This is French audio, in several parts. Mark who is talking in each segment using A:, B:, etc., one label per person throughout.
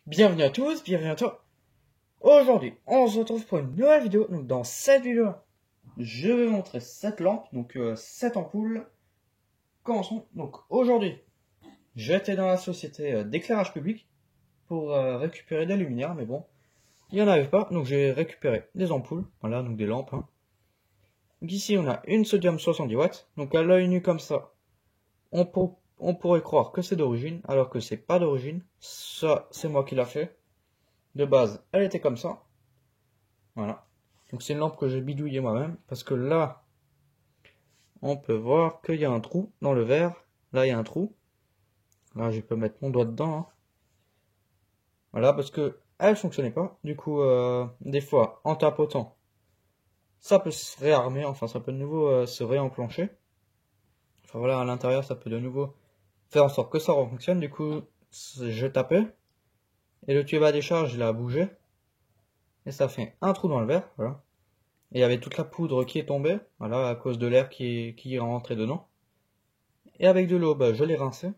A: Bienvenue à tous, bienvenue à toi. Aujourd'hui, on se retrouve pour une nouvelle vidéo. Donc dans cette vidéo, je vais vous montrer cette lampe, donc cette ampoule. Commençons. Donc aujourd'hui, j'étais dans la société d'éclairage public pour récupérer des luminaires, mais bon, il n'y en avait pas, donc j'ai récupéré des ampoules, voilà, donc des lampes. Donc ici, on a une sodium 70 watts, donc à l'œil nu comme ça, on pourrait croire que c'est d'origine, alors que c'est pas d'origine. Ça, c'est moi qui l'a fait. De base, elle était comme ça. Voilà. Donc c'est une lampe que j'ai bidouillée moi-même. Parce que là, on peut voir qu'il y a un trou dans le verre. Là, il y a un trou. Là, je peux mettre mon doigt dedans. Hein. Voilà, parce que elle fonctionnait pas. Du coup, des fois, en tapotant, ça peut se réarmer. Enfin, ça peut de nouveau se réenclencher. Enfin voilà, à l'intérieur, ça peut de nouveau faire en sorte que ça refonctionne. Du coup, je tapais. Et le tuyau à décharge, il a bougé. Et ça fait un trou dans le verre. Voilà. Et il y avait toute la poudre qui est tombée, voilà, à cause de l'air qui est rentré dedans. Et avec de l'eau, bah, je l'ai rincé,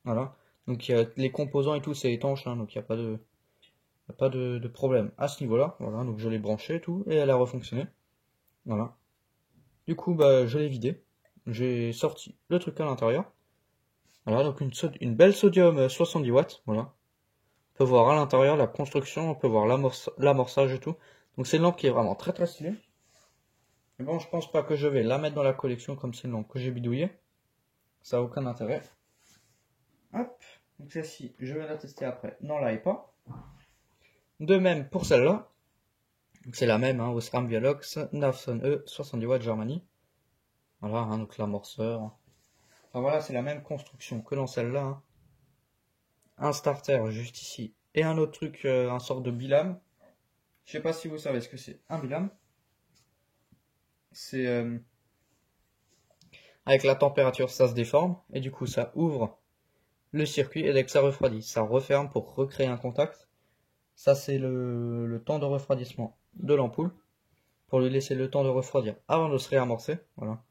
A: voilà. Donc les composants et tout, c'est étanche, hein, donc il n'y a pas de problème à ce niveau-là, voilà. Donc je l'ai branché et tout, et elle a refonctionné, voilà. Du coup, bah, je l'ai vidé, j'ai sorti le truc à l'intérieur, voilà. Donc une belle sodium 70 watts, voilà. On peut voir à l'intérieur la construction, on peut voir l'amorçage et tout. Donc c'est une lampe qui est vraiment très très stylée. Mais bon, je pense pas que je vais la mettre dans la collection comme c'est une lampe que j'ai bidouillée. Ça n'a aucun intérêt. Hop, donc celle-ci, je vais la tester après. Non, là, et pas. De même pour celle-là. C'est la même, hein, Osram Vialox, 900E, 70 watts Germany. Voilà, hein, donc l'amorceur. Enfin voilà, c'est la même construction que dans celle-là. Hein. Un starter juste ici. Et un autre truc, un sort de bilame. Je sais pas si vous savez ce que c'est un bilame. C'est avec la température, ça se déforme. Et du coup, ça ouvre le circuit. Et dès que ça refroidit, ça referme pour recréer un contact. Ça, c'est le temps de refroidissement de l'ampoule. Pour lui laisser le temps de refroidir avant de se réamorcer. Voilà.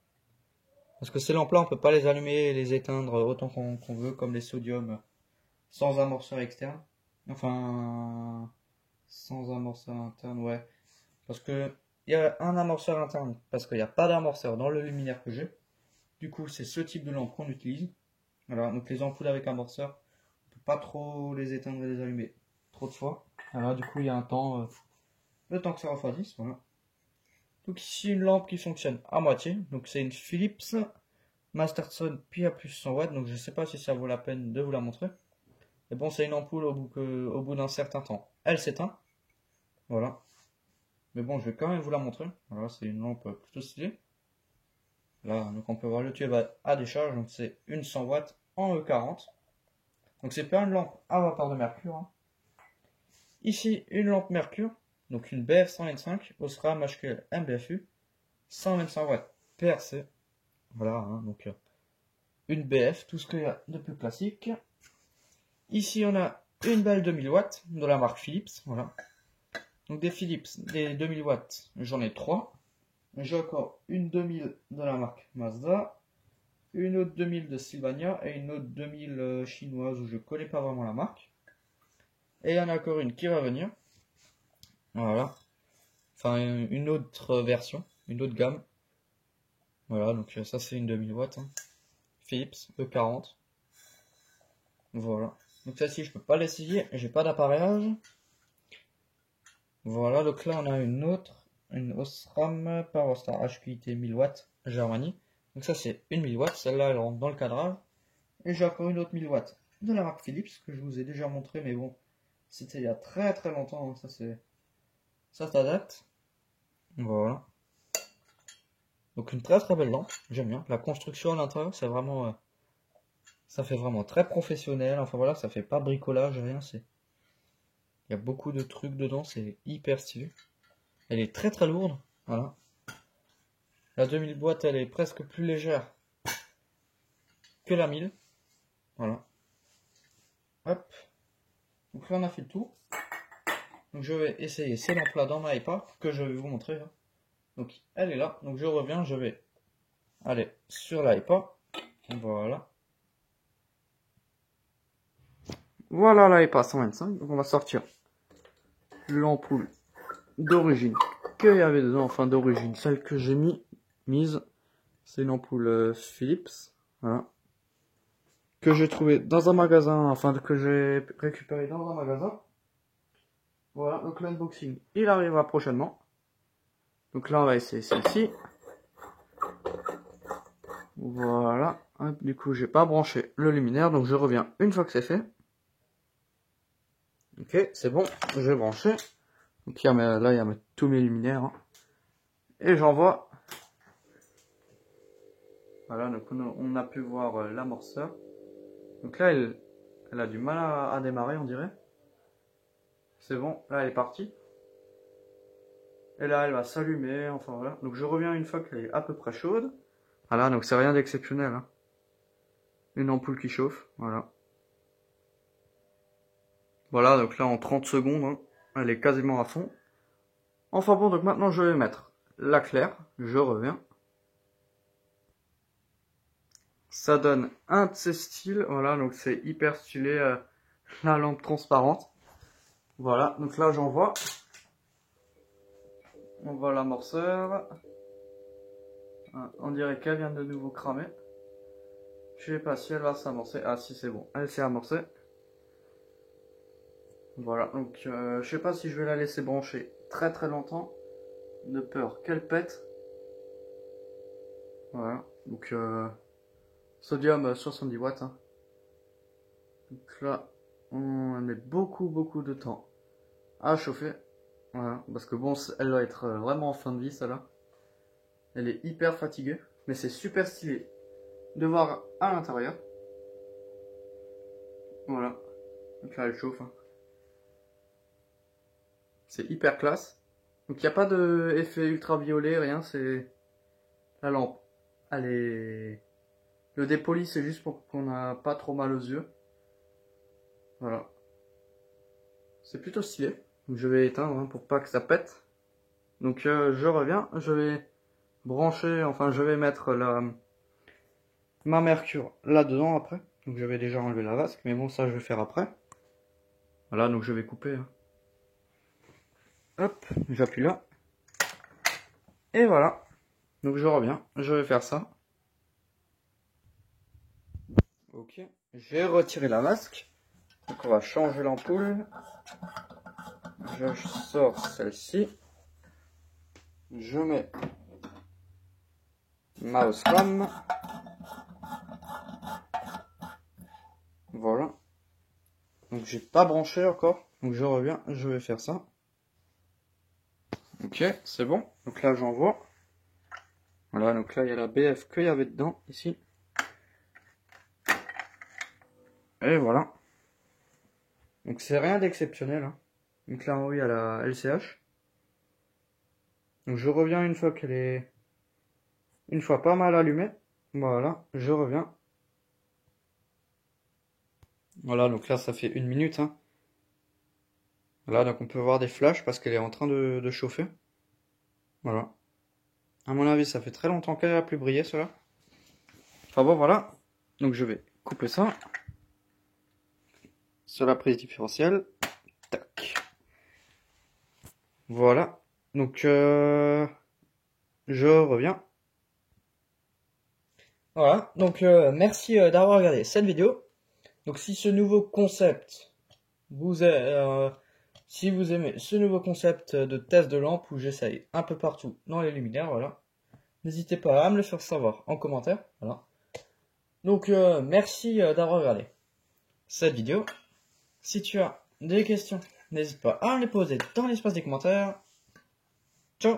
A: Parce que ces lampes-là, on peut pas les allumer et les éteindre autant qu'on veut, comme les sodium, sans amorceur externe. Enfin, sans amorceur interne, ouais. Parce que il y a un amorceur interne, parce qu'il n'y a pas d'amorceur dans le luminaire que j'ai. Du coup, c'est ce type de lampe qu'on utilise. Voilà, donc les ampoules avec amorceur, on peut pas trop les éteindre et les allumer trop de fois. Alors du coup, il y a un temps, le temps que ça refroidisse, voilà. Donc ici une lampe qui fonctionne à moitié. Donc c'est une Philips Masterson PA plus 100 watts. Donc je ne sais pas si ça vaut la peine de vous la montrer. Mais bon, c'est une ampoule au bout d'un certain temps, elle s'éteint. Voilà. Mais bon, je vais quand même vous la montrer. Voilà, c'est une lampe plutôt stylée. Là, donc on peut voir le tube à décharge. Donc c'est une 100 watts en E40. Donc c'est pas une lampe à vapeur de mercure. Hein. Ici, une lampe mercure. Donc une BF 125 Osram HQL MBFU. 125 watts PRC. Voilà, hein, donc une BF, tout ce qu'il y a de plus classique. Ici, on a une belle 2000 watts de la marque Philips. Voilà. Donc des Philips, des 2000 watts, j'en ai 3. J'ai encore une 2000 de la marque Mazda, une autre 2000 de Sylvania et une autre 2000 chinoise où je connais pas vraiment la marque. Et il y en a encore une qui va venir. Voilà. Enfin, une autre version, une autre gamme. Voilà, donc ça c'est une 2000 watts. Hein. Philips E40. Voilà. Donc celle-ci, je peux pas l'essayer, j'ai pas d'appareillage. Voilà, donc là on a une autre, une Osram Powerstar HQIT 1000 watts Germany. Donc ça c'est une 1000 watts, celle-là elle rentre dans le cadrage. Et j'ai encore une autre 1000 watts de la marque Philips que je vous ai déjà montré, mais bon, c'était il y a très très longtemps, hein. Ça date. Voilà. Donc une très très belle lampe, j'aime bien. La construction à l'intérieur, c'est vraiment, ça fait vraiment très professionnel. Enfin voilà, ça fait pas bricolage, rien, c'est. Il y a beaucoup de trucs dedans, c'est hyper stylé. Elle est très très lourde, voilà. La 2000 boîte, elle est presque plus légère que la 1000. Voilà. Hop. Donc là, on a fait le tour. Donc je vais essayer ces lampes-là dans ma iPad que je vais vous montrer. Hein. Donc elle est là. Donc je reviens, je vais aller sur l'iPad. Voilà. Voilà, là il passe 125, donc on va sortir l'ampoule d'origine qu'il y avait dedans, enfin d'origine, celle que j'ai mise, c'est une ampoule Philips, voilà, que j'ai trouvé dans un magasin, enfin que j'ai récupéré dans un magasin. Voilà, donc l'unboxing, il arrivera prochainement. Donc là, on va essayer celle-ci. Voilà, du coup, j'ai pas branché le luminaire, donc je reviens une fois que c'est fait. Ok, c'est bon, j'ai branché. Donc là, il y a tous mes luminaires. Hein. Et j'envoie. Voilà, donc on a pu voir l'amorceur. Donc là, elle a du mal à démarrer, on dirait. C'est bon, là, elle est partie. Et là, elle va s'allumer, enfin voilà. Donc je reviens une fois qu'elle est à peu près chaude. Voilà, donc c'est rien d'exceptionnel. Hein. Une ampoule qui chauffe, voilà. Voilà, donc là en 30 secondes, hein, elle est quasiment à fond. Enfin bon, donc maintenant je vais mettre la claire, je reviens. Ça donne un de ces styles, voilà, donc c'est hyper stylé, la lampe transparente. Voilà, donc là j'envoie. On voit l'amorceur. On dirait qu'elle vient de nouveau cramer. Je sais pas si elle va s'amorcer. Ah si, c'est bon, elle s'est amorcée. Voilà, donc je sais pas si je vais la laisser brancher très très longtemps, de peur qu'elle pète. Voilà, donc sodium 70 watts. Hein. Donc là, on met beaucoup de temps à chauffer. Voilà, parce que bon, elle doit être vraiment en fin de vie, celle-là. Elle est hyper fatiguée, mais c'est super stylé de voir à l'intérieur. Voilà, donc là elle chauffe. Hein. C'est hyper classe. Donc il n'y a pas d'effet ultraviolet, rien, c'est la lampe. Elle est... Le dépoli, c'est juste pour qu'on n'a pas trop mal aux yeux. Voilà. C'est plutôt stylé. Donc je vais éteindre hein, pour pas que ça pète. Donc je reviens, je vais brancher, enfin je vais mettre ma mercure là-dedans après. Donc je vais déjà enlever la vasque, mais bon ça je vais faire après. Voilà, donc je vais couper. Hein. Hop, j'appuie là. Et voilà. Donc je reviens, je vais faire ça. Ok, j'ai retiré la vasque. Donc on va changer l'ampoule. Je sors celle-ci. Je mets ma Osram. Voilà. Donc j'ai pas branché encore. Donc je reviens, je vais faire ça. Ok, c'est bon. Donc là j'envoie. Voilà, donc là il y a la BF qu'il y avait dedans, ici. Et voilà. Donc c'est rien d'exceptionnel. Hein. Donc là en haut il y a la LCH. Donc je reviens une fois qu'elle est... Une fois pas mal allumée. Voilà, je reviens. Voilà, donc là ça fait 1 minute. Hein. Voilà, donc on peut voir des flashs parce qu'elle est en train de chauffer. Voilà. À mon avis, ça fait très longtemps qu'elle a plus brillé, cela. Enfin bon, voilà. Donc je vais couper ça. Sur la prise différentielle. Tac. Voilà. Donc je reviens. Voilà. Donc merci d'avoir regardé cette vidéo. Donc si ce nouveau concept si vous aimez ce nouveau concept de test de lampe où j'essaye un peu partout dans les luminaires, voilà. N'hésitez pas à me le faire savoir en commentaire, voilà. Donc merci d'avoir regardé cette vidéo. Si tu as des questions, n'hésite pas à me les poser dans l'espace des commentaires. Ciao!